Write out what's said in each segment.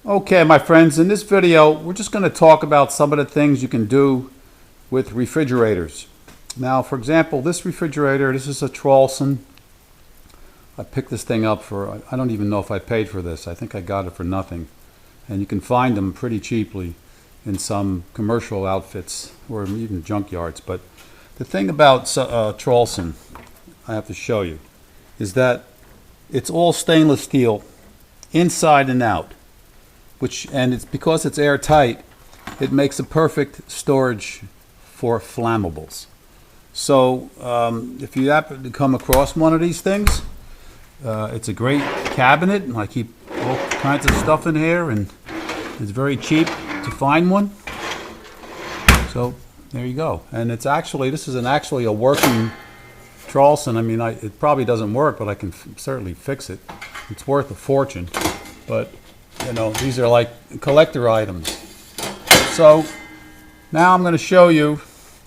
Okay, my friends, in this video, we're just going to talk about some of the things you can do with refrigerators. Now, for example, this refrigerator, this is a Trolson. I picked this thing up for, I don't even know if I paid for this. I think I got it for nothing. And you can find them pretty cheaply in some commercial outfits or even junkyards. But the thing about Trolson, I have to show you, is that it's all stainless steel, inside and out. And it's because it's airtight, it makes a perfect storage for flammables. So if you happen to come across one of these things, it's a great cabinet. I keep all kinds of stuff in here, and it's very cheap to find one. So there you go. And it's actually, this is actually a working Trolson. I mean, it probably doesn't work, but I can certainly fix it. It's worth a fortune, but you know, these are like collector items. So now I'm going to show you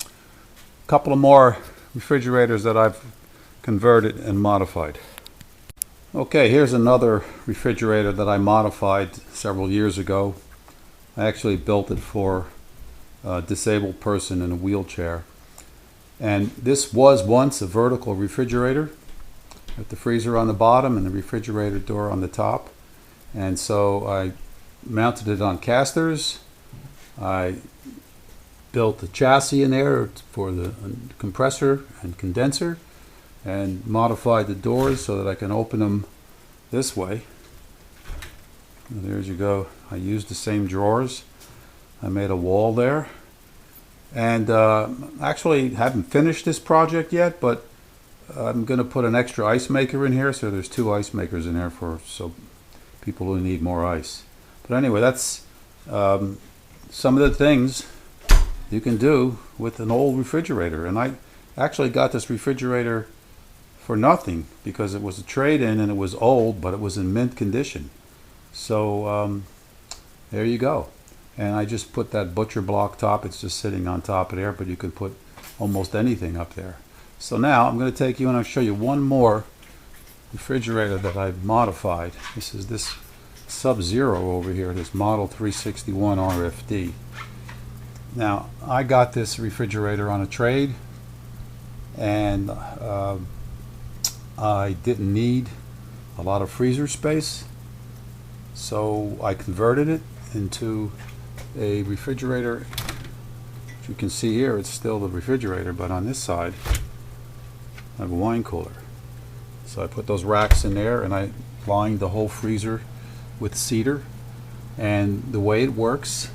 a couple of more refrigerators that I've converted and modified. Okay, here's another refrigerator that I modified several years ago. I actually built it for a disabled person in a wheelchair. And this was once a vertical refrigerator with the freezer on the bottom and the refrigerator door on the top. And so I mounted it on casters. I built the chassis in there for the compressor and condenser, and modified the doors so that I can open them this way. And there you go. I used the same drawers. I made a wall there. And actually haven't finished this project yet, but I'm going to put an extra ice maker in here, so there's 2 ice makers in there for people who need more ice. But anyway, that's some of the things you can do with an old refrigerator. And I actually got this refrigerator for nothing because it was a trade-in and it was old, but it was in mint condition. So there you go. And I just put that butcher block top. It's just sitting on top of there, but you could put almost anything up there. So now I'm going to take you and I'll show you one more refrigerator that I've modified. This is this Sub-Zero over here, this Model 361 RFD. Now, I got this refrigerator on a trade, and I didn't need a lot of freezer space, so I converted it into a refrigerator. As you can see here, it's still the refrigerator, but on this side I have a wine cooler. So I put those racks in there, and I lined the whole freezer with cedar. And the way it works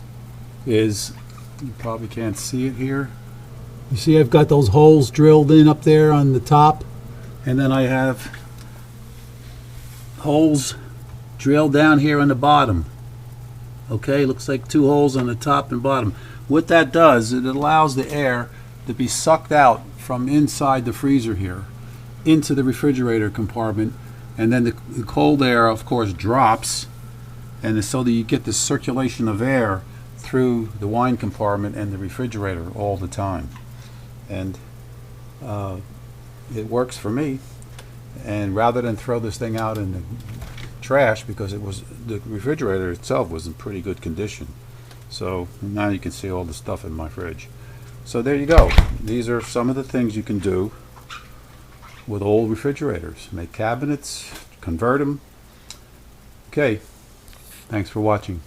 is, you probably can't see it here. You see I've got those holes drilled in up there on the top, and then I have holes drilled down here on the bottom. Okay, looks like 2 holes on the top and bottom. What that does, it allows the air to be sucked out from inside the freezer here into the refrigerator compartment, and then the cold air, of course, drops, and so that you get this circulation of air through the wine compartment and the refrigerator all the time. And it works for me. And rather than throw this thing out in the trash, because the refrigerator itself was in pretty good condition. So now you can see all the stuff in my fridge. So there you go. These are some of the things you can do with old refrigerators. Make cabinets, convert them. Okay, thanks for watching.